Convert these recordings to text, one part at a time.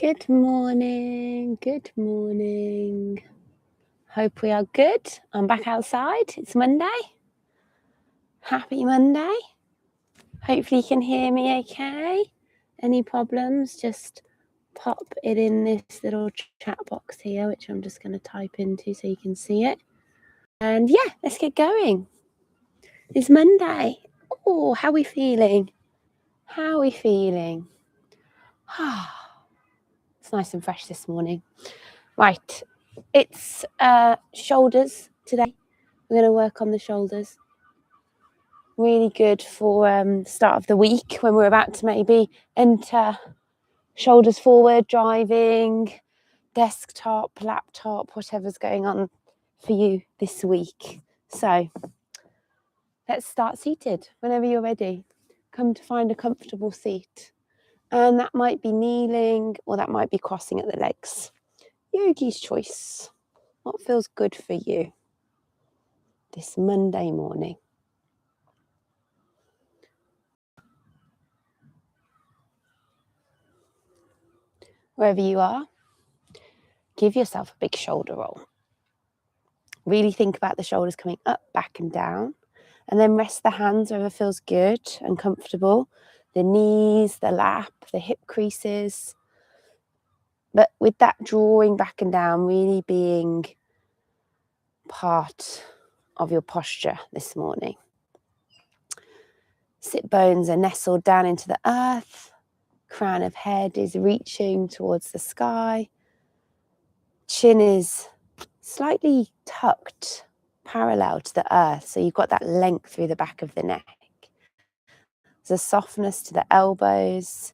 Good morning, good morning. Hope we are good. I'm back outside. It's Monday. Happy Monday. Hopefully you can hear me okay. Any problems, just pop it in this little chat box here, which I'm just going to type into so you can see it. And yeah, let's get going. It's Monday. Oh, how are we feeling? How are we feeling? It's nice and fresh this morning. Right, it's shoulders today. We're going to work on the shoulders. Really good for start of the week when we're about to maybe enter shoulders forward, driving, desktop, laptop, whatever's going on for you this week. So let's start seated whenever you're ready. Come to find a comfortable seat. And that might be kneeling or that might be crossing at the legs. Yogi's choice. What feels good for you this Monday morning? Wherever you are, give yourself a big shoulder roll. Really think about the shoulders coming up, back and down. And then rest the hands wherever feels good and comfortable. The knees, the lap, the hip creases. But with that drawing back and down really being part of your posture this morning. Sit bones are nestled down into the earth. Crown of head is reaching towards the sky. Chin is slightly tucked parallel to the earth, so you've got that length through the back of the neck. There's a softness to the elbows.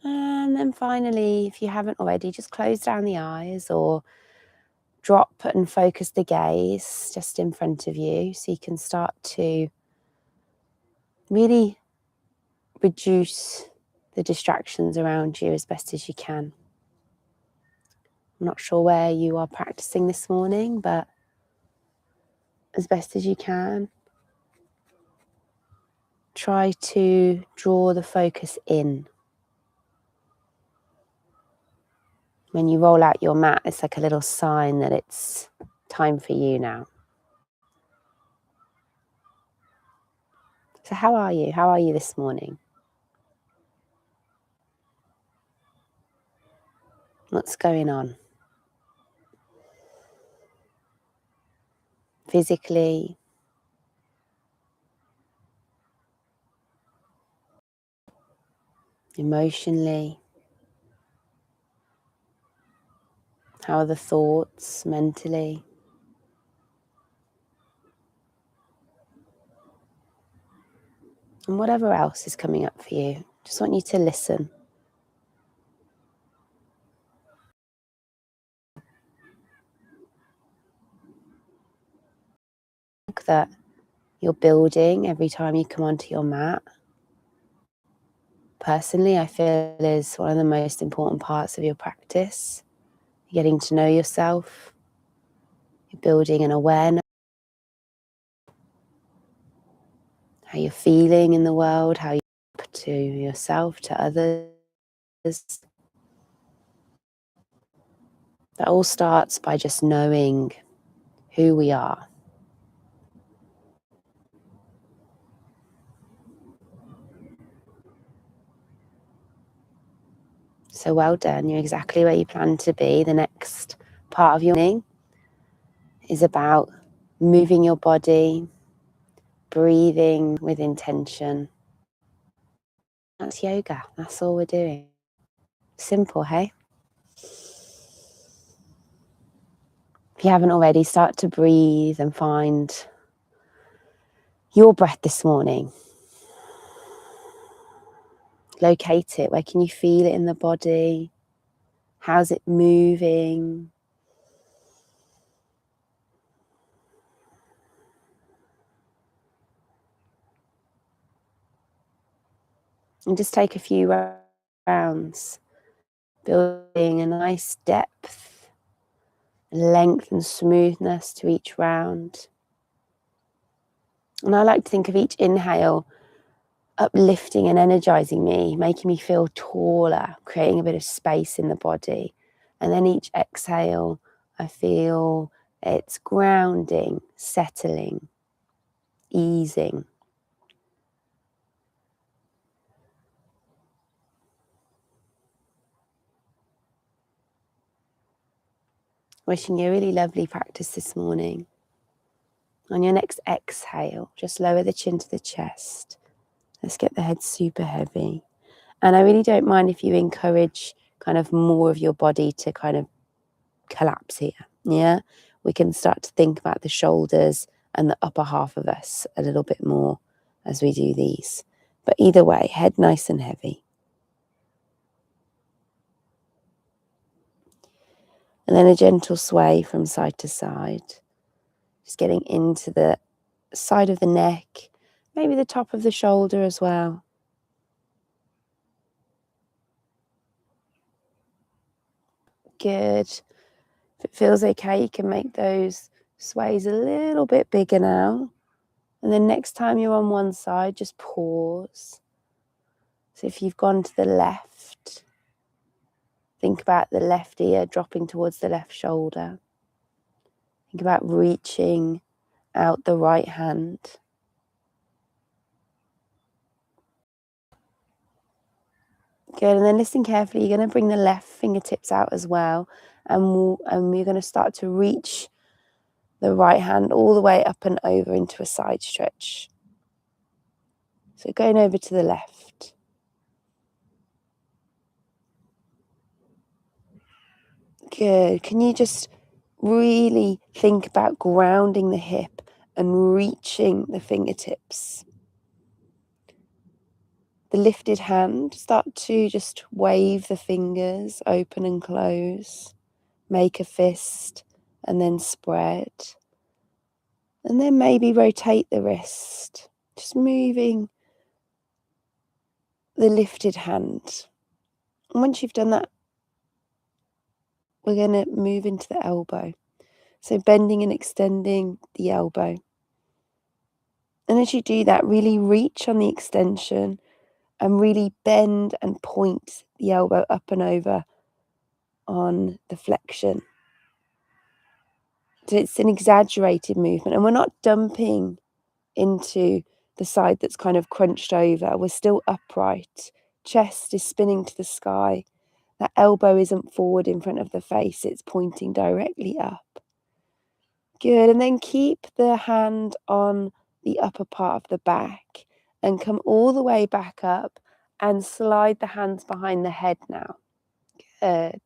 And then finally, if you haven't already, just close down the eyes or drop and focus the gaze just in front of you so you can start to really reduce the distractions around you as best as you can. I'm not sure where you are practicing this morning, but as best as you can, try to draw the focus in. When you roll out your mat, it's like a little sign that it's time for you now. So how are you? How are you this morning? What's going on? Physically, emotionally? How are the thoughts mentally? And whatever else is coming up for you, just want you to listen. That you're building every time you come onto your mat. Personally, I feel is one of the most important parts of your practice. You're getting to know yourself. You're building an awareness. How you're feeling in the world, how you talk to yourself, to others. That all starts by just knowing who we are. So well done, you're exactly where you plan to be. The next part of your morning is about moving your body, breathing with intention. That's yoga, that's all we're doing. Simple, hey? If you haven't already, start to breathe and find your breath this morning. Locate it. Where can you feel it in the body? How's it moving? And just take a few rounds, building a nice depth, length and smoothness to each round. And I like to think of each inhale uplifting and energizing me, making me feel taller, creating a bit of space in the body. And then each exhale, I feel it's grounding, settling, easing. Wishing you a really lovely practice this morning. On your next exhale, just lower the chin to the chest. Let's get the head super heavy. And I really don't mind if you encourage kind of more of your body to kind of collapse here. Yeah, we can start to think about the shoulders and the upper half of us a little bit more as we do these. But either way, head nice and heavy. And then a gentle sway from side to side. Just getting into the side of the neck, maybe the top of the shoulder as well. Good. If it feels okay, you can make those sways a little bit bigger now. And then next time you're on one side, just pause. So if you've gone to the left, think about the left ear dropping towards the left shoulder. Think about reaching out the right hand. Good, and then listen carefully. You're going to bring the left fingertips out as well. And we're going to start to reach the right hand all the way up and over into a side stretch. So going over to the left. Good. Can you just really think about grounding the hip and reaching the fingertips? The lifted hand, start to just wave the fingers open and close. Make a fist and then spread. And then maybe rotate the wrist, just moving the lifted hand. And once you've done that, we're going to move into the elbow. So bending and extending the elbow. And as you do that, really reach on the extension and really bend and point the elbow up and over on the flexion. So it's an exaggerated movement, and we're not dumping into the side that's kind of crunched over. We're still upright. Chest is spinning to the sky. That elbow isn't forward in front of the face. It's pointing directly up. Good. And then keep the hand on the upper part of the back and come all the way back up and slide the hands behind the head now. Good.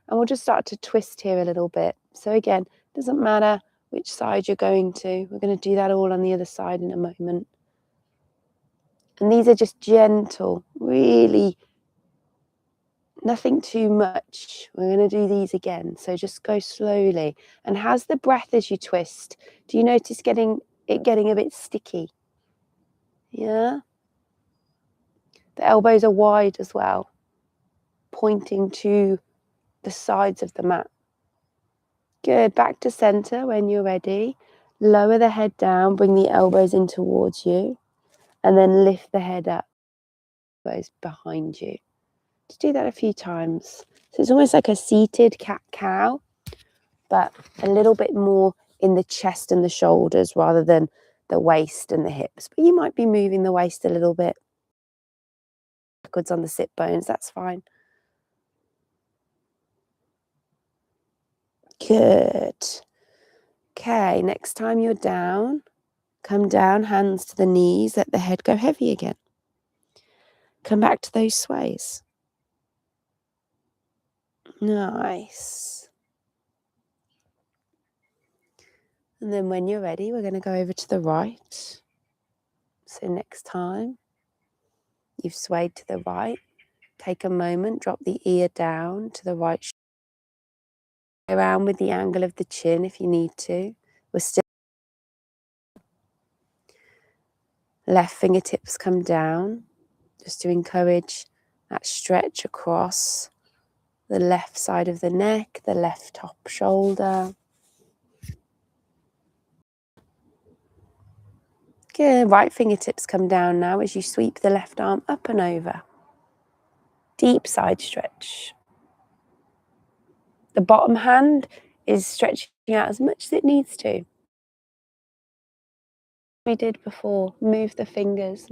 And we'll just start to twist here a little bit. So again, doesn't matter which side you're going to. We're going to do that all on the other side in a moment. And these are just gentle, really nothing too much. We're going to do these again. So just go slowly. And how's the breath as you twist? Do you notice it getting a bit sticky? Yeah? The elbows are wide as well, pointing to the sides of the mat. Good. Back to center when you're ready. Lower the head down, bring the elbows in towards you, and then lift the head up, elbows behind you. Just do that a few times. So it's almost like a seated cat-cow, but a little bit more in the chest and the shoulders rather than the waist and the hips. But you might be moving the waist a little bit backwards on the sit bones. That's fine. Good. Okay, next time you're down, come down, hands to the knees, let the head go heavy again. Come back to those sways. Nice. And then when you're ready, we're going to go over to the right. So next time you've swayed to the right, take a moment, drop the ear down to the right. Around with the angle of the chin if you need to. We're still. Left fingertips come down, just to encourage that stretch across the left side of the neck, the left top shoulder. Good. Right fingertips come down now as you sweep the left arm up and over. Deep side stretch. The bottom hand is stretching out as much as it needs to. We did before, move the fingers.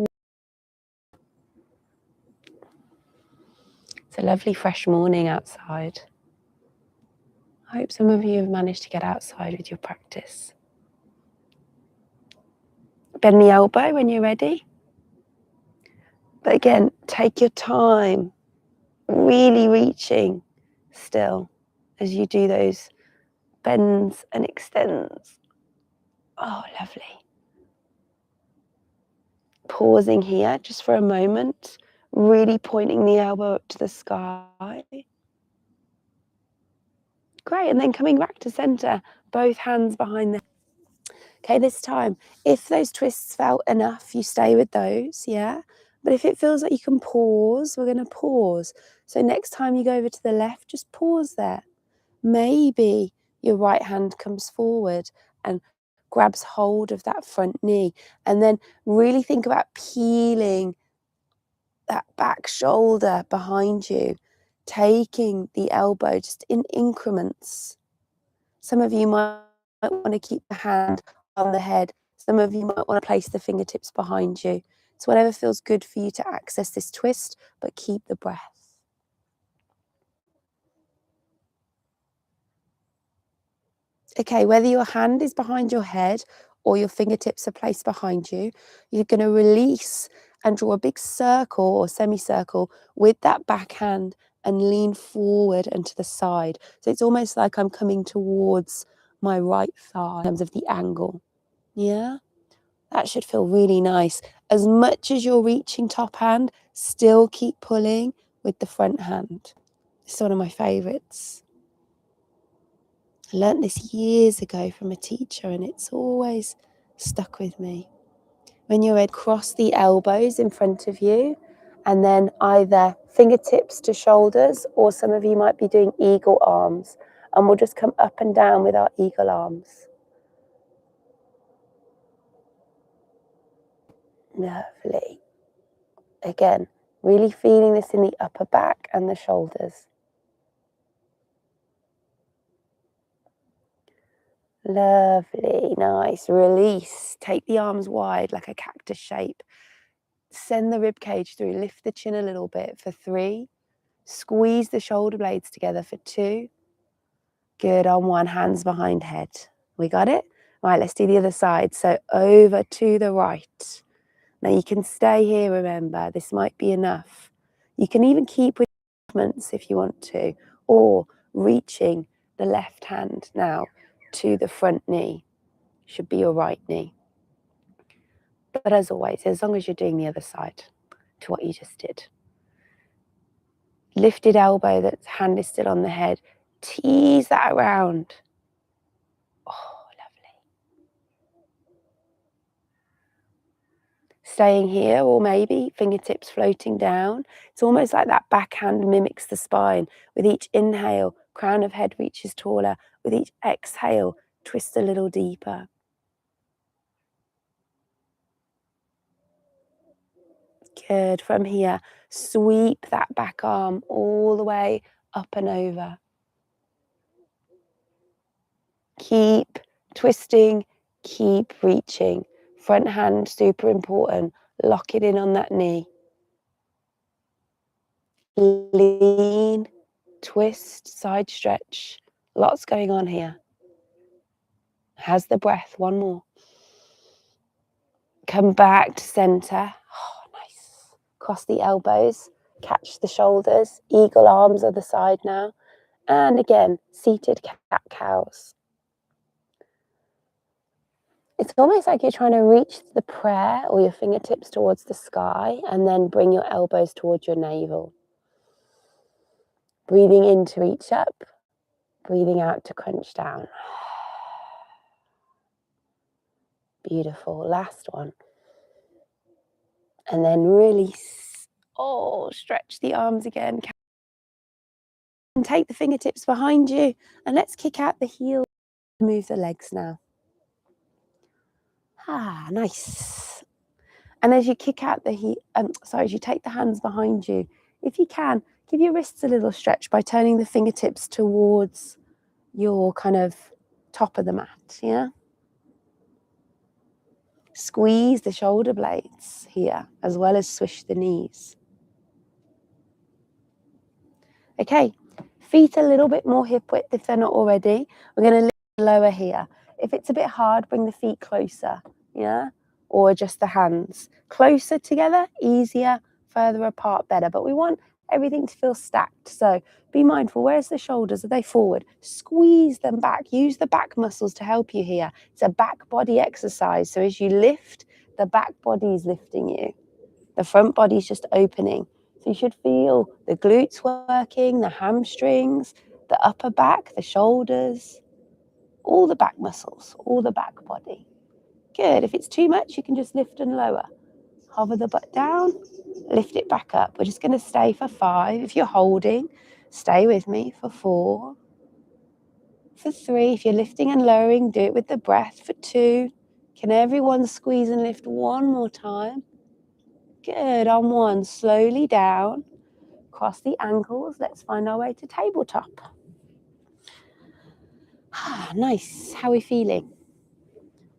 It's a lovely fresh morning outside. I hope some of you have managed to get outside with your practice. Bend the elbow when you're ready. But again, take your time, really reaching still as you do those bends and extends. Oh, lovely. Pausing here just for a moment, really pointing the elbow up to the sky. Great, and then coming back to center, both hands behind the... Okay, this time, if those twists felt enough, you stay with those, yeah? But if it feels like you can pause, we're gonna pause. So next time you go over to the left, just pause there. Maybe your right hand comes forward and grabs hold of that front knee, and then really think about peeling that back shoulder behind you, taking the elbow just in increments. Some of you might want to keep the hand on the head. Some of you might want to place the fingertips behind you. It's whatever feels good for you to access this twist, but keep the breath. Okay, whether your hand is behind your head or your fingertips are placed behind you, you're going to release and draw a big circle or semicircle with that back hand and lean forward and to the side. So it's almost like I'm coming towards my right thigh in terms of the angle. Yeah, that should feel really nice. As much as you're reaching top hand, still keep pulling with the front hand. It's one of my favorites. I learnt this years ago from a teacher and it's always stuck with me. When you're ready, cross the elbows in front of you and then either fingertips to shoulders, or some of you might be doing eagle arms, and we'll just come up and down with our eagle arms. Lovely. Again, really feeling this in the upper back and the shoulders. Lovely, nice. Release. Take the arms wide like a cactus shape. Send the rib cage through. Lift the chin a little bit for 3. Squeeze the shoulder blades together for 2. Good. On 1, hands behind head. We got it? Right, let's do the other side. So over to the right. Now you can stay here, remember. This might be enough. You can even keep with movements if you want to, or reaching the left hand now to the front knee. Should be your right knee. But as always, as long as you're doing the other side to what you just did. Lifted elbow, that hand is still on the head. Tease that around. Oh, lovely. Staying here, or maybe fingertips floating down. It's almost like that backhand mimics the spine. With each inhale, crown of head reaches taller. With each exhale, twist a little deeper. Good. From here, sweep that back arm all the way up and over. Keep twisting, keep reaching. Front hand, super important. Lock it in on that knee. Lean, twist, side stretch. Lots going on here. Has the breath. One more. Come back to center. Oh, nice. Cross the elbows. Catch the shoulders. Eagle arms other side now. And again, seated cat-cows. It's almost like you're trying to reach the prayer or your fingertips towards the sky and then bring your elbows towards your navel. Breathing in to reach up, breathing out to crunch down. Beautiful. Last one. And then release. Oh, stretch the arms again. And take the fingertips behind you and let's kick out the heels. Move the legs now. Ah, nice. And as you kick out the as you take the hands behind you, if you can, give your wrists a little stretch by turning the fingertips towards your kind of top of the mat, yeah? Squeeze the shoulder blades here, as well as swish the knees. Okay, feet a little bit more hip width if they're not already. We're going to lift lower here. If it's a bit hard, bring the feet closer, yeah? Or just the hands. Closer together, easier, further apart, better. But we want everything to feel stacked. So be mindful, where's the shoulders? Are they forward? Squeeze them back. Use the back muscles to help you here. It's a back body exercise. So as you lift, the back body is lifting you. The front body is just opening. So you should feel the glutes working, the hamstrings, the upper back, the shoulders, all the back muscles, all the back body. Good. If it's too much, you can just lift and lower. Hover the butt down, lift it back up. We're just going to stay for 5. If you're holding, stay with me for 4. For 3, if you're lifting and lowering, do it with the breath. For 2, can everyone squeeze and lift one more time? Good. On 1, slowly down. Cross the ankles. Let's find our way to tabletop. Nice. How are we feeling?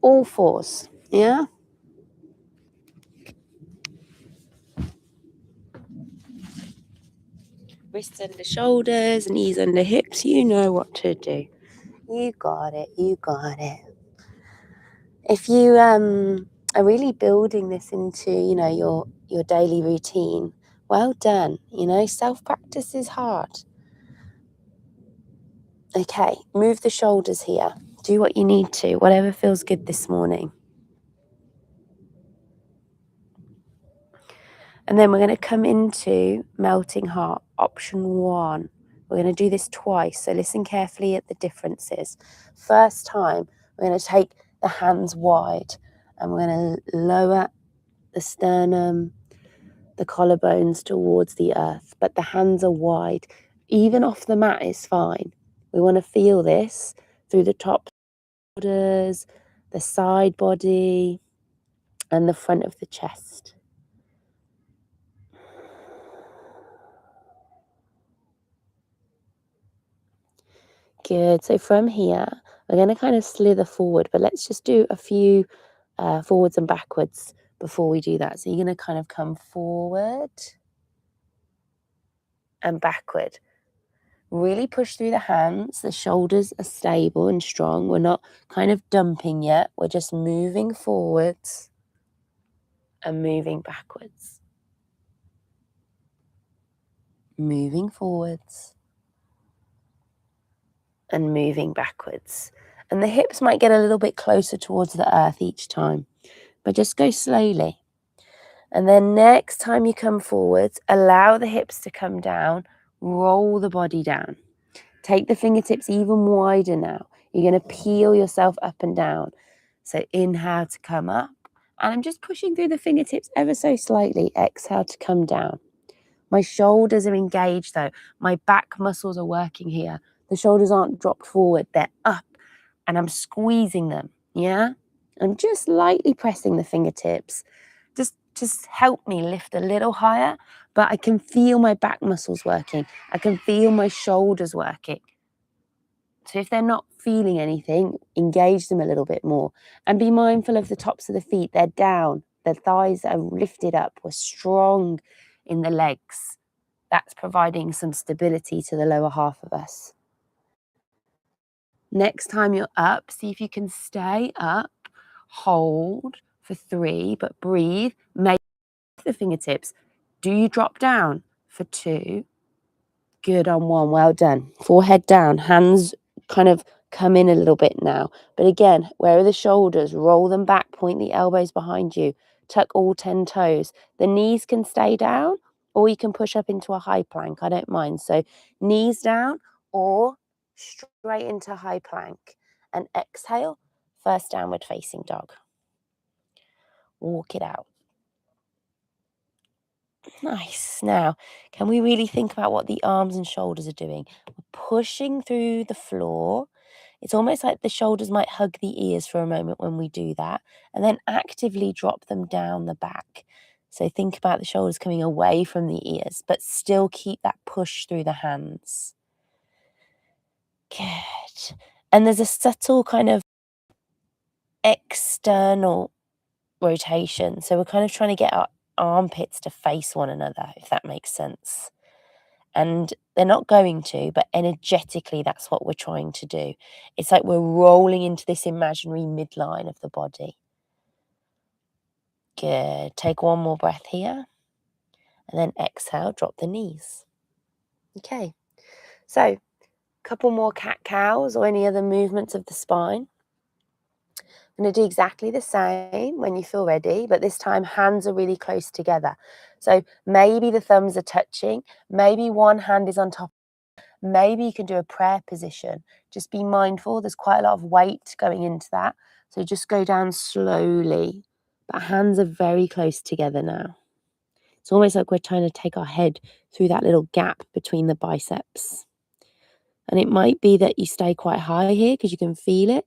All 4s. Yeah? Wrists under shoulders, knees under hips. You know what to do. You got it. You got it. If you are really building this into, your daily routine, well done. Self-practice is hard. Okay, move the shoulders here. Do what you need to, whatever feels good this morning. And then we're going to come into melting heart, option 1. We're going to do this twice, so listen carefully at the differences. First time, we're going to take the hands wide and we're going to lower the sternum, the collarbones towards the earth, but the hands are wide. Even off the mat is fine. We want to feel this through the top shoulders, the side body, and the front of the chest. Good. So from here, we're going to kind of slither forward, but let's just do a few forwards and backwards before we do that. So you're going to kind of come forward and backward. Really push through the hands. The shoulders are stable and strong. We're not kind of dumping yet. We're just moving forwards and moving backwards. Moving forwards and moving backwards. And the hips might get a little bit closer towards the earth each time, but just go slowly. And then next time you come forwards, allow the hips to come down, roll the body down. Take the fingertips even wider now. You're going to peel yourself up and down. So inhale to come up. And I'm just pushing through the fingertips ever so slightly. Exhale to come down. My shoulders are engaged though. My back muscles are working here. The shoulders aren't dropped forward. They're up. And I'm squeezing them. Yeah? I'm just lightly pressing the fingertips. Just help me lift a little higher, but I can feel my back muscles working. I can feel my shoulders working. So if they're not feeling anything, engage them a little bit more. And be mindful of the tops of the feet. They're down. The thighs are lifted up. We're strong in the legs. That's providing some stability to the lower half of us. Next time you're up, see if you can stay up, hold for 3, but breathe. Make the fingertips. Do you drop down for 2? Good on 1. Well done. Forehead down. Hands kind of come in a little bit now. But again, where are the shoulders? Roll them back. Point the elbows behind you. Tuck all 10 toes. The knees can stay down, or you can push up into a high plank. I don't mind. So knees down or straight into high plank. And exhale, first downward facing dog. Walk it out. Nice. Now, can we really think about what the arms and shoulders are doing? We're pushing through the floor. It's almost like the shoulders might hug the ears for a moment when we do that, and then actively drop them down the back. So think about the shoulders coming away from the ears, but still keep that push through the hands. Good. And there's a subtle kind of external rotation. So we're kind of trying to get our armpits to face one another, if that makes sense. And they're not going to, but energetically, that's what we're trying to do. It's like we're rolling into this imaginary midline of the body. Good. Take one more breath here. And then exhale, drop the knees. Okay. So a couple more cat-cows or any other movements of the spine. I'm going to do exactly the same when you feel ready, but this time hands are really close together. So maybe the thumbs are touching, maybe one hand is on top, maybe you can do a prayer position. Just be mindful, there's quite a lot of weight going into that. So just go down slowly, but hands are very close together now. It's almost like we're trying to take our head through that little gap between the biceps. And it might be that you stay quite high here because you can feel it.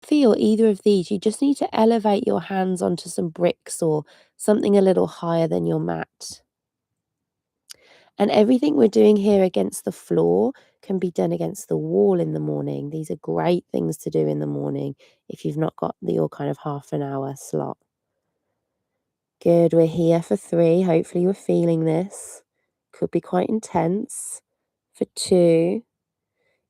Feel either of these, you just need to elevate your hands onto some bricks or something a little higher than your mat. And everything we're doing here against the floor can be done against the wall in the morning. These are great things to do in the morning if you've not got your kind of half an hour slot. Good, we're here for 3. Hopefully you're feeling this. Could be quite intense. For 2.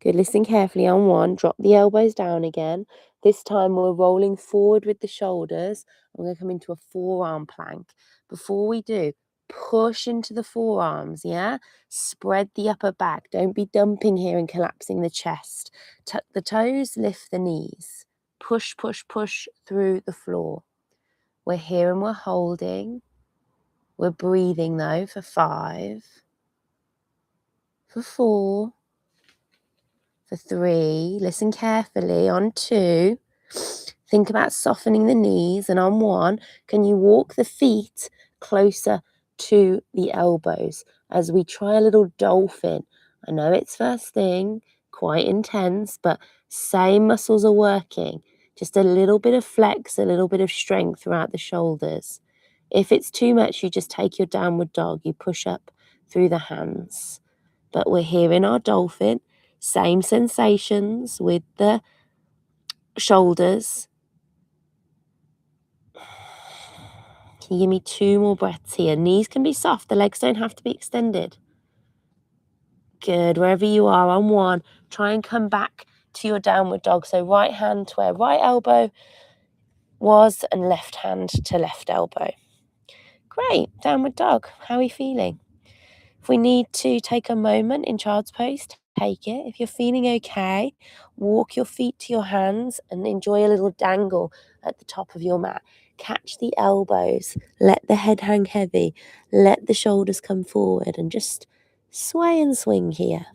Good, listen carefully on 1. Drop the elbows down again. This time we're rolling forward with the shoulders. We're going to come into a forearm plank. Before we do, push into the forearms, yeah? Spread the upper back. Don't be dumping here and collapsing the chest. Tuck the toes, lift the knees. Push, push, push through the floor. We're here and we're holding. We're breathing though for 5. For 4. For 3, listen carefully. On 2, think about softening the knees. And on 1, can you walk the feet closer to the elbows as we try a little dolphin? I know it's first thing, quite intense, but same muscles are working. Just a little bit of flex, a little bit of strength throughout the shoulders. If it's too much, you just take your downward dog. You push up through the hands. But we're here in our dolphin. Same sensations with the shoulders. Can you give me 2 more breaths here? Knees can be soft. The legs don't have to be extended. Good. Wherever you are on 1, try and come back to your downward dog. So right hand to where right elbow was and left hand to left elbow. Great. Downward dog. How are we feeling? If we need to take a moment in child's pose, take it. If you're feeling okay, walk your feet to your hands and enjoy a little dangle at the top of your mat. Catch the elbows, let the head hang heavy, let the shoulders come forward and just sway and swing here.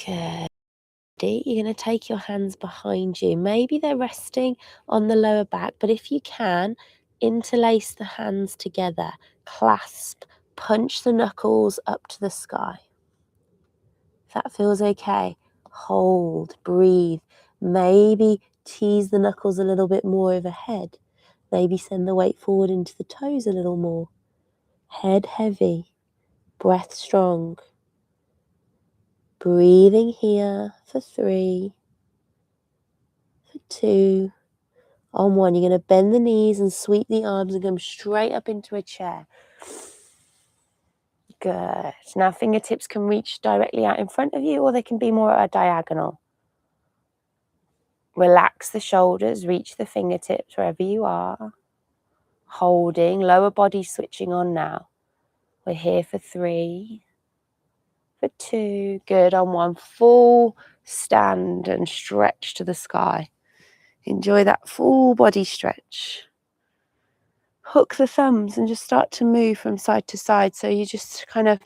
Good. You're going to take your hands behind you. Maybe they're resting on the lower back, but if you can, interlace the hands together, clasp, punch the knuckles up to the sky. If that feels okay, hold, breathe. Maybe tease the knuckles a little bit more overhead. Maybe send the weight forward into the toes a little more. Head heavy, breath strong. Breathing here for 3. For 2. On 1, you're going to bend the knees and sweep the arms and come straight up into a chair. Good. Now fingertips can reach directly out in front of you or they can be more at a diagonal. Relax the shoulders, reach the fingertips wherever you are. Holding, lower body switching on now. We're here for 3. For 2. Good. On 1, full stand and stretch to the sky. Enjoy that full body stretch. Hook the thumbs and just start to move from side to side. So you're just kind of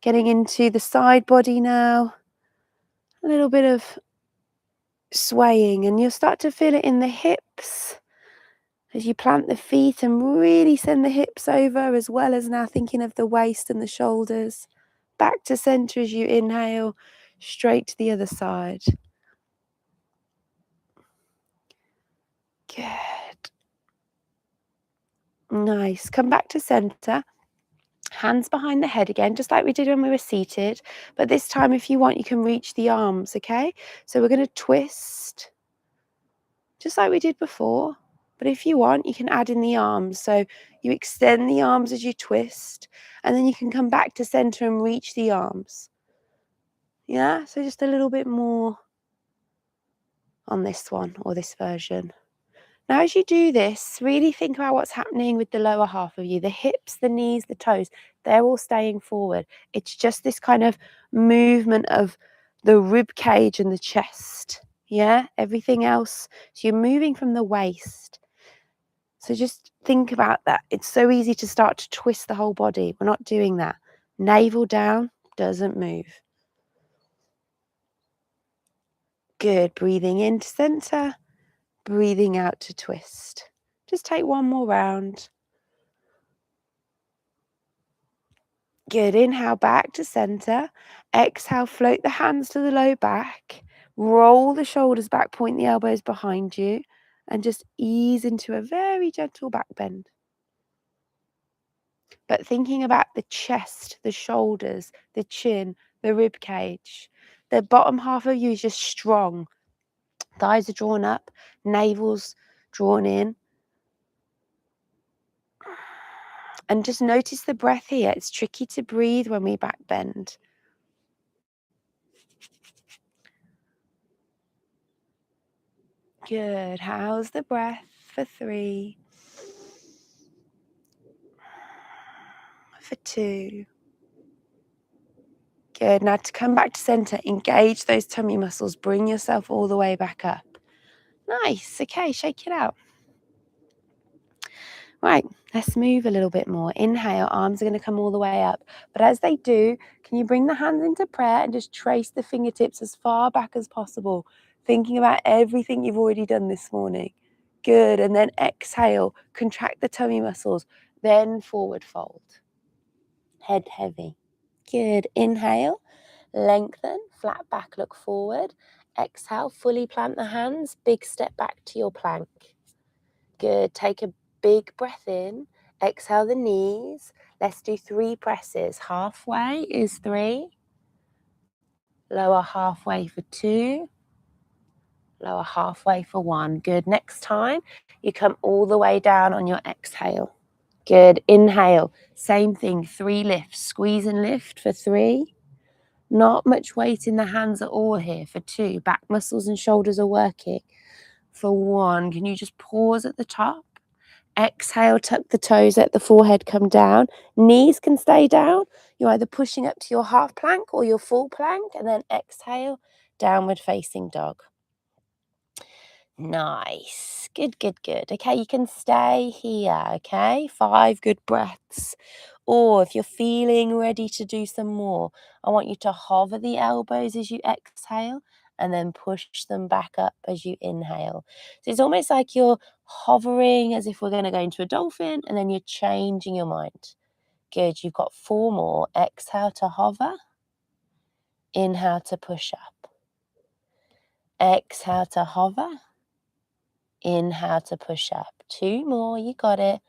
getting into the side body now. A little bit of swaying and you'll start to feel it in the hips As you plant the feet and really send the hips over, as well as now thinking of the waist and the shoulders. Back to center as you inhale, straight to the other side. Good. Nice. Come back to center. Hands behind the head again, just like we did when we were seated. But this time, if you want, you can reach the arms, okay? So we're going to twist, just like we did before. But if you want, you can add in the arms. So you extend the arms as you twist, and then you can come back to center and reach the arms. Yeah, so just a little bit more on this one or this version. Now, as you do this, really think about what's happening with the lower half of you. The hips, the knees, the toes, they're all staying forward. It's just this kind of movement of the rib cage and the chest. Yeah, everything else. So you're moving from the waist. So just think about that. It's so easy to start to twist the whole body. We're not doing that. Navel down, doesn't move. Good. Breathing into center, breathing out to twist. Just take one more round. Good. Inhale back to center. Exhale, float the hands to the low back. Roll the shoulders back, point the elbows behind you, and just ease into a very gentle back bend. But thinking about the chest, the shoulders, the chin, the rib cage. The bottom half of you is just strong. Thighs are drawn up, navel's drawn in. And just notice the breath here. It's tricky to breathe when we back bend. Good. How's the breath for 3? For 2. Good. Now to come back to center, engage those tummy muscles. Bring yourself all the way back up. Nice. Okay, shake it out. Right, let's move a little bit more. Inhale, arms are going to come all the way up. But as they do, can you bring the hands into prayer and just trace the fingertips as far back as possible, thinking about everything you've already done this morning. Good. And then exhale, contract the tummy muscles, then forward fold. Head heavy. Good. Inhale, lengthen, flat back, look forward. Exhale, fully plant the hands, big step back to your plank. Good. Take a big breath in. Exhale the knees. Let's do 3 presses. Halfway is 3. Lower halfway for 2. Lower halfway for 1. Good. Next time, you come all the way down on your exhale. Good. Inhale. Same thing. 3 lifts. Squeeze and lift for 3. Not much weight in the hands at all here for 2. Back muscles and shoulders are working. For 1. Can you just pause at the top? Exhale, tuck the toes, let the forehead come down. Knees can stay down. You're either pushing up to your half plank or your full plank, and then exhale, downward facing dog. Nice. Good, good, good. Okay, you can stay here, okay? 5 good breaths. Or if you're feeling ready to do some more, I want you to hover the elbows as you exhale and then push them back up as you inhale. So it's almost like you're hovering as if we're going to go into a dolphin, and then you're changing your mind. Good. You've got 4 more. Exhale to hover. Inhale to push up. Exhale to hover. Inhale to push up. 2 more. You got it.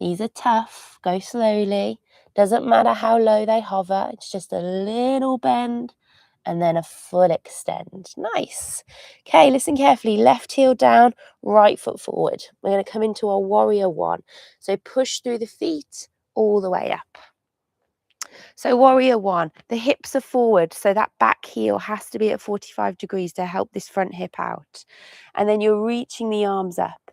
These are tough. Go slowly. Doesn't matter how low they hover. It's just a little bend and then a full extend. Nice. Okay, listen carefully. Left heel down, right foot forward. We're going to come into a warrior 1. So push through the feet all the way up. So warrior 1, the hips are forward. So that back heel has to be at 45 degrees to help this front hip out. And then you're reaching the arms up.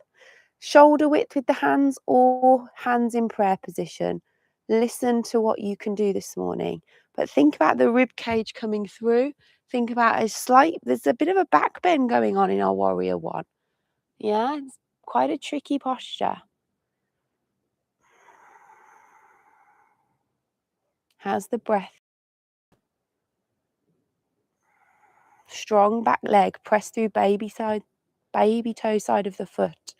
Shoulder width with the hands or hands in prayer position. Listen to what you can do this morning. But think about the rib cage coming through. Think about there's a bit of a back bend going on in our warrior 1. Yeah, it's quite a tricky posture. How's the breath? Strong back leg. Press through baby toe side of the foot.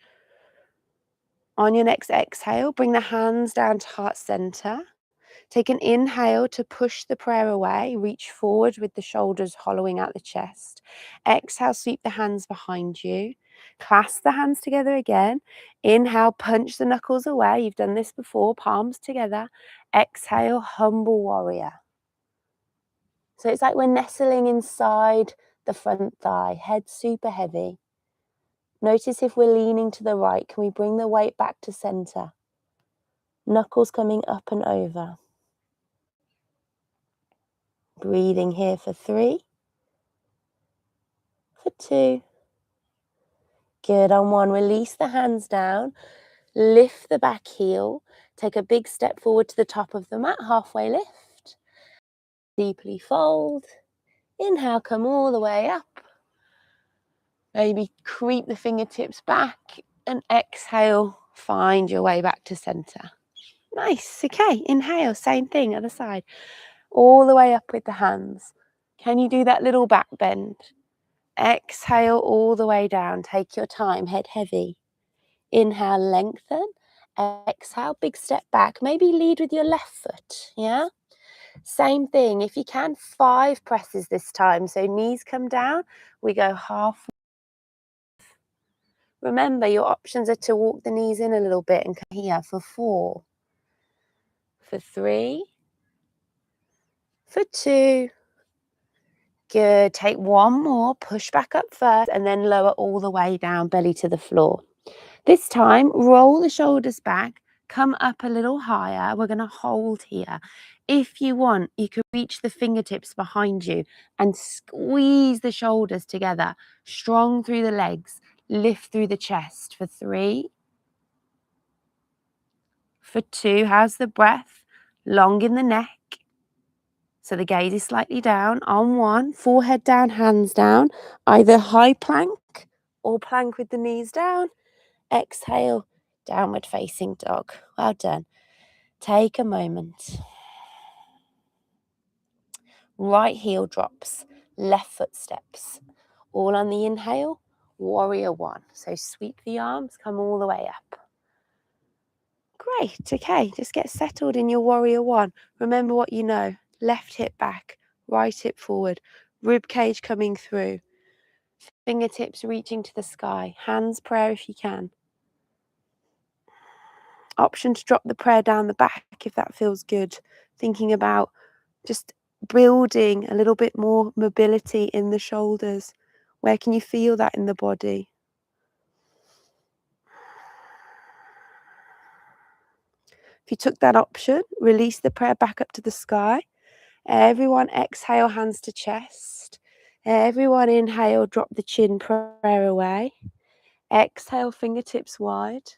On your next exhale, bring the hands down to heart center. Take an inhale to push the prayer away. Reach forward with the shoulders hollowing out the chest. Exhale, sweep the hands behind you. Clasp the hands together again. Inhale, punch the knuckles away. You've done this before, palms together. Exhale, humble warrior. So it's like we're nestling inside the front thigh, head super heavy. Notice if we're leaning to the right, can we bring the weight back to center? Knuckles coming up and over. Breathing here for 3, for 2. Good, on 1, release the hands down, lift the back heel, take a big step forward to the top of the mat, halfway lift, deeply fold, inhale, come all the way up, maybe creep the fingertips back, and exhale, find your way back to center. Nice, okay, inhale, same thing, other side, all the way up with the hands. Can you do that little back bend? Exhale all the way down. Take your time, head heavy. Inhale, lengthen. Exhale, big step back. Maybe lead with your left foot, yeah? Same thing, if you can, 5 presses this time. So knees come down, we go half. Remember, your options are to walk the knees in a little bit and come here for 4, for 3, for 2. Good, take 1 more, push back up first, and then lower all the way down, belly to the floor. This time, roll the shoulders back, come up a little higher. We're going to hold here. If you want, you can reach the fingertips behind you and squeeze the shoulders together, strong through the legs, lift through the chest for 3, for 2. How's the breath? Long in the neck. So the gaze is slightly down. On 1, forehead down, hands down, either high plank or plank with the knees down. Exhale, downward facing dog. Well done. Take a moment. Right heel drops, left foot steps. All on the inhale, warrior 1. So sweep the arms, come all the way up. Great, okay, just get settled in your warrior 1. Remember what you know. Left hip back, right hip forward, rib cage coming through. Fingertips reaching to the sky. Hands prayer if you can. Option to drop the prayer down the back if that feels good. Thinking about just building a little bit more mobility in the shoulders. Where can you feel that in the body? If you took that option, release the prayer back up to the sky. Everyone exhale, hands to chest. Everyone inhale, drop the chin, prayer away. Exhale, fingertips wide.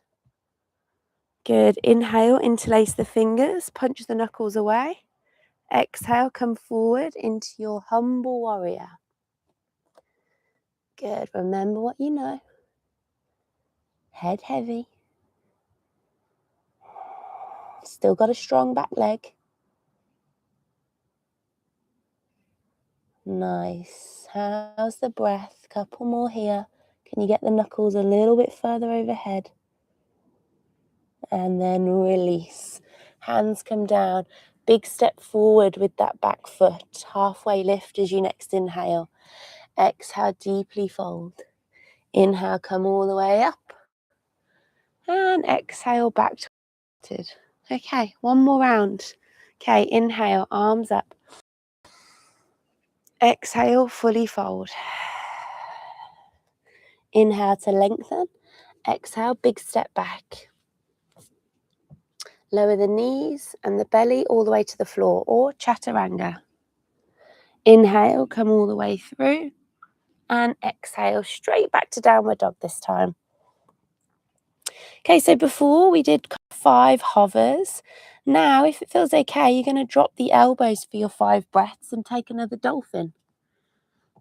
Good. Inhale, interlace the fingers, punch the knuckles away. Exhale, come forward into your humble warrior. Good. Remember what you know. Head heavy. Still got a strong back leg. Nice. How's the breath? Couple more here. Can you get the knuckles a little bit further overhead? And then release. Hands come down. Big step forward with that back foot. Halfway lift as you next inhale. Exhale, deeply fold. Inhale, come all the way up. And exhale, back to it. Okay, one more round. Okay, inhale, arms up. Exhale, fully fold. Inhale to lengthen. Exhale, big step back. Lower the knees and the belly all the way to the floor, or chaturanga. Inhale, come all the way through. And exhale, straight back to downward dog this time. Okay, so before we did 5 hovers. Now, if it feels okay, you're going to drop the elbows for your 5 breaths and take another dolphin.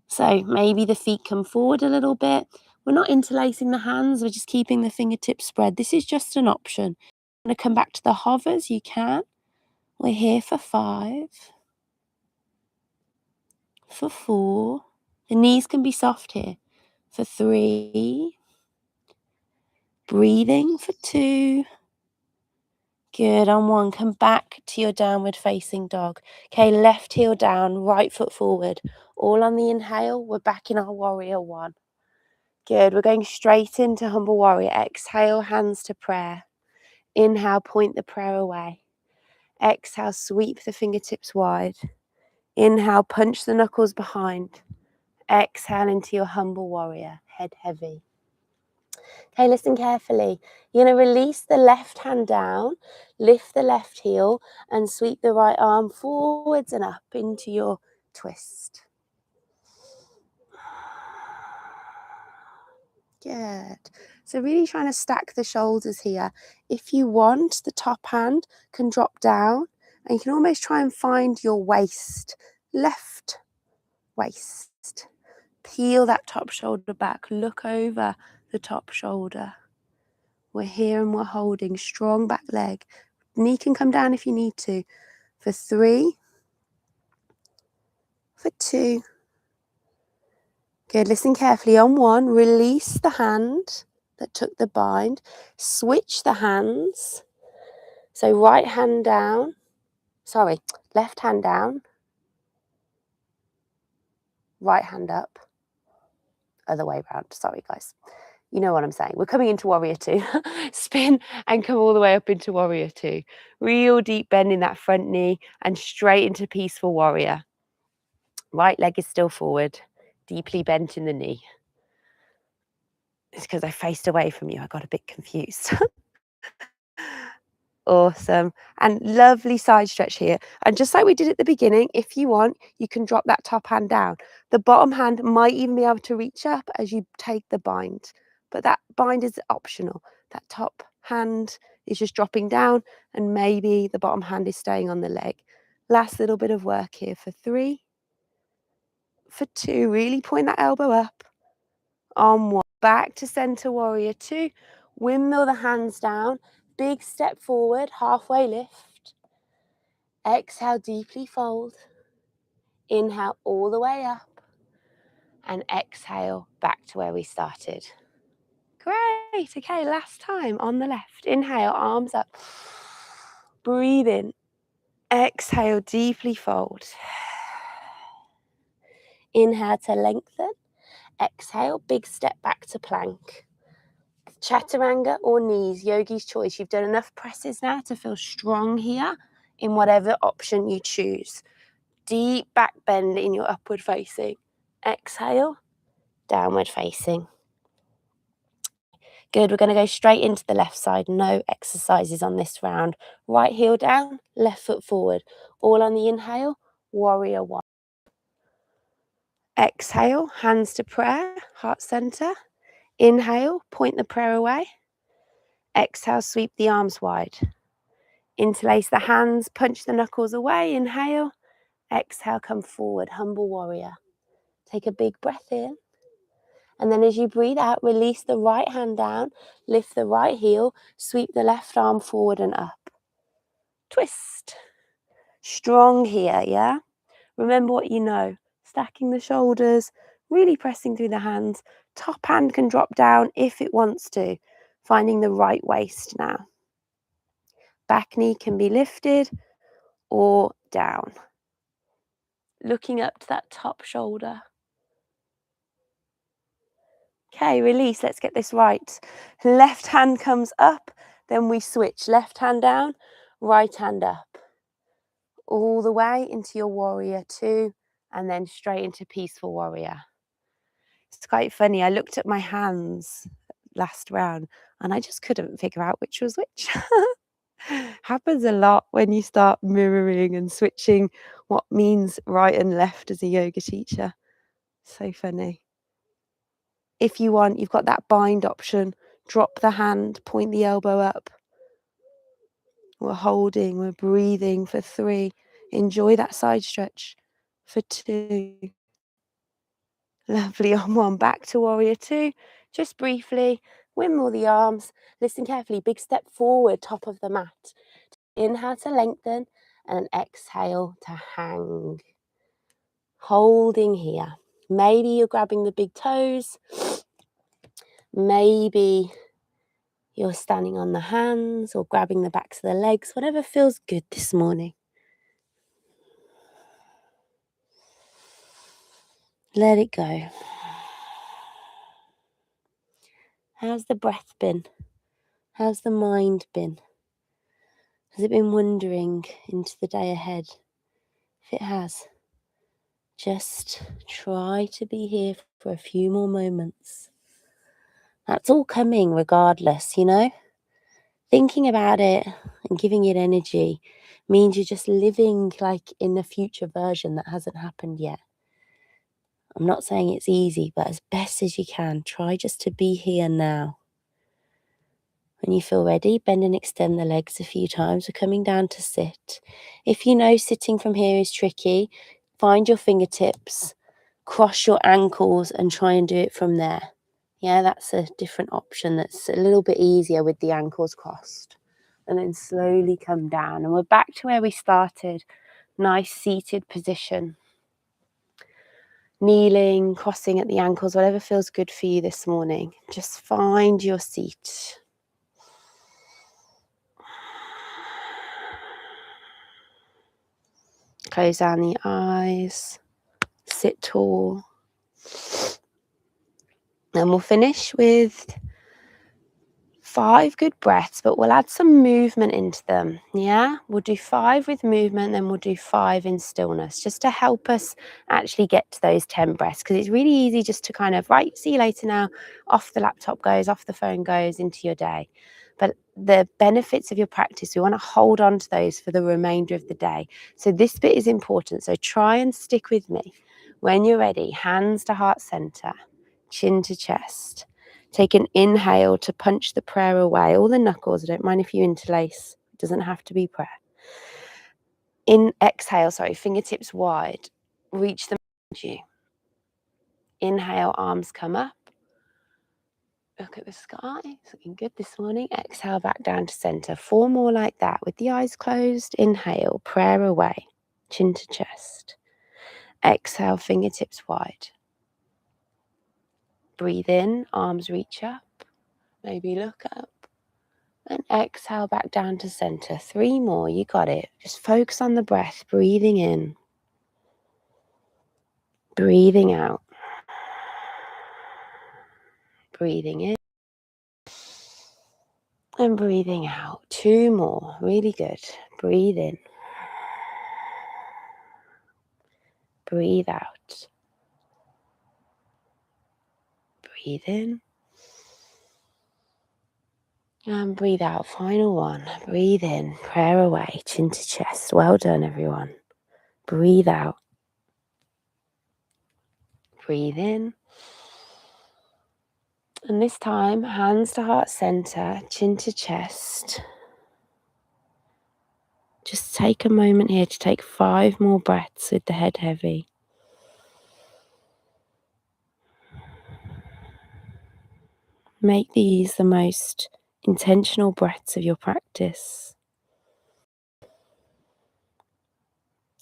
So maybe the feet come forward a little bit. We're not interlacing the hands, we're just keeping the fingertips spread. This is just an option. I'm going to come back to the hovers, you can. We're here for 5, for 4. The knees can be soft here. For 3, Breathing for 2. Good. On 1, come back to your downward facing dog. Okay, left heel down, right foot forward. All on the inhale, we're back in our warrior 1. Good. We're going straight into humble warrior. Exhale, hands to prayer. Inhale, point the prayer away. Exhale, sweep the fingertips wide. Inhale, punch the knuckles behind. Exhale into your humble warrior, head heavy. Okay, listen carefully. You're going to release the left hand down, lift the left heel, and sweep the right arm forwards and up into your twist. Good. So really trying to stack the shoulders here. If you want, the top hand can drop down, and you can almost try and find your waist, left waist. Peel that top shoulder back, look over the top shoulder. We're here and we're holding, strong back leg. Knee can come down if you need to. For 3, for 2. Good, listen carefully. On 1, release the hand that took the bind. Switch the hands. So right hand down, left hand down, right hand up, other way around. Sorry, guys. You know what I'm saying. We're coming into warrior 2. Spin and come all the way up into warrior 2. Real deep bend in that front knee and straight into peaceful warrior. Right leg is still forward, deeply bent in the knee. It's because I faced away from you. I got a bit confused. Awesome. And lovely side stretch here. And just like we did at the beginning, if you want, you can drop that top hand down. The bottom hand might even be able to reach up as you take the bind. But that bind is optional. That top hand is just dropping down, and maybe the bottom hand is staying on the leg. Last little bit of work here for 3, for 2. Really point that elbow up. On 1, back to center warrior 2. Windmill the hands down. Big step forward, halfway lift. Exhale, deeply fold. Inhale all the way up. And exhale back to where we started. Great. Okay, last time on the left. Inhale, arms up. Breathe in. Exhale, deeply fold. Inhale to lengthen. Exhale, big step back to plank. Chaturanga or knees, yogi's choice. You've done enough presses now to feel strong here in whatever option you choose. Deep back bend in your upward facing. Exhale, downward facing. Good, we're going to go straight into the left side. No exercises on this round. Right heel down, left foot forward. All on the inhale, warrior 1. Exhale, hands to prayer, heart center. Inhale, point the prayer away. Exhale, sweep the arms wide. Interlace the hands, punch the knuckles away. Inhale. Exhale, come forward, humble warrior. Take a big breath in. And then as you breathe out, release the right hand down, lift the right heel, sweep the left arm forward and up. Twist. Strong here, yeah? Remember what you know. Stacking the shoulders, really pressing through the hands. Top hand can drop down if it wants to. Finding the right waist now. Back knee can be lifted or down. Looking up to that top shoulder. Okay, release. Let's get this right. Left hand comes up, then we switch. Left hand down, right hand up. All the way into your warrior 2, and then straight into peaceful warrior. It's quite funny. I looked at my hands last round, and I just couldn't figure out which was which. Happens a lot when you start mirroring and switching what means right and left as a yoga teacher. So funny. If you want, you've got that bind option. Drop the hand, point the elbow up. We're holding, we're breathing for 3. Enjoy that side stretch for 2. Lovely. On 1, back to warrior 2. Just briefly, windmill the arms. Listen carefully. Big step forward, top of the mat. Inhale to lengthen and exhale to hang. Holding here. Maybe you're grabbing the big toes. Maybe you're standing on the hands or grabbing the backs of the legs, whatever feels good this morning. Let it go. How's the breath been? How's the mind been? Has it been wandering into the day ahead? If it has, just try to be here for a few more moments. That's all coming regardless, you know? Thinking about it and giving it energy means you're just living like in a future version that hasn't happened yet. I'm not saying it's easy, but as best as you can, try just to be here now. When you feel ready, bend and extend the legs a few times. We're coming down to sit. If you know sitting from here is tricky, find your fingertips, cross your ankles and try and do it from there. Yeah, that's a different option that's a little bit easier with the ankles crossed. And then slowly come down. And we're back to where we started. Nice seated position. Kneeling, crossing at the ankles, whatever feels good for you this morning. Just find your seat. Close down the eyes. Sit tall. And we'll finish with 5 good breaths, but we'll add some movement into them. Yeah, we'll do 5 with movement, then we'll do 5 in stillness, just to help us actually get to those 10 breaths. Because it's really easy just to kind of, right, see you later now, off the laptop goes, off the phone goes, into your day. But the benefits of your practice, we want to hold on to those for the remainder of the day. So this bit is important. So try and stick with me. When you're ready, hands to heart center, chin to chest. Take an inhale to punch the prayer away. All the knuckles, I don't mind if you interlace. It doesn't have to be prayer. Exhale, fingertips wide. Reach them behind you. Inhale, arms come up. Look at the sky. It's looking good this morning. Exhale, back down to center. 4 more like that with the eyes closed. Inhale, prayer away. Chin to chest. Exhale, fingertips wide. Breathe in, arms reach up. Maybe look up. And exhale back down to center. 3 more, you got it. Just focus on the breath, breathing in, breathing out, breathing in, and breathing out. 2 more, really good. Breathe in, breathe out, breathe in, and breathe out. Final one, breathe in, prayer away, chin to chest. Well done, everyone. Breathe out, breathe in. And this time, hands to heart center, chin to chest. Just take a moment here to take 5 more breaths with the head heavy. Make these the most intentional breaths of your practice.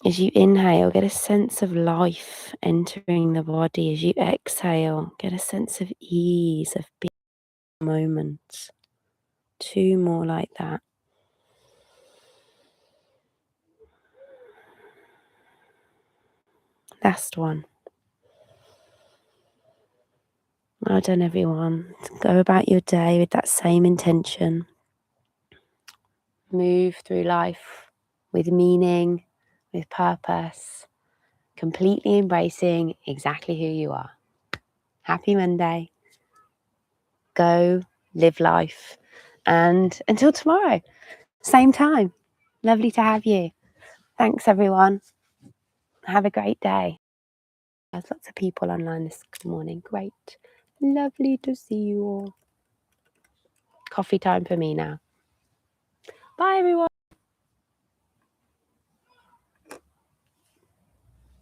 As you inhale, get a sense of life entering the body. As you exhale, get a sense of ease, of being in the moment. 2 more like that. Last one. Well done, everyone. Go about your day with that same intention. Move through life with meaning, with purpose, completely embracing exactly who you are. Happy Monday. Go live life. And until tomorrow, same time. Lovely to have you. Thanks, everyone. Have a great day. There's lots of people online this morning. Great. Lovely to see you all. Coffee time for me now. Bye, everyone.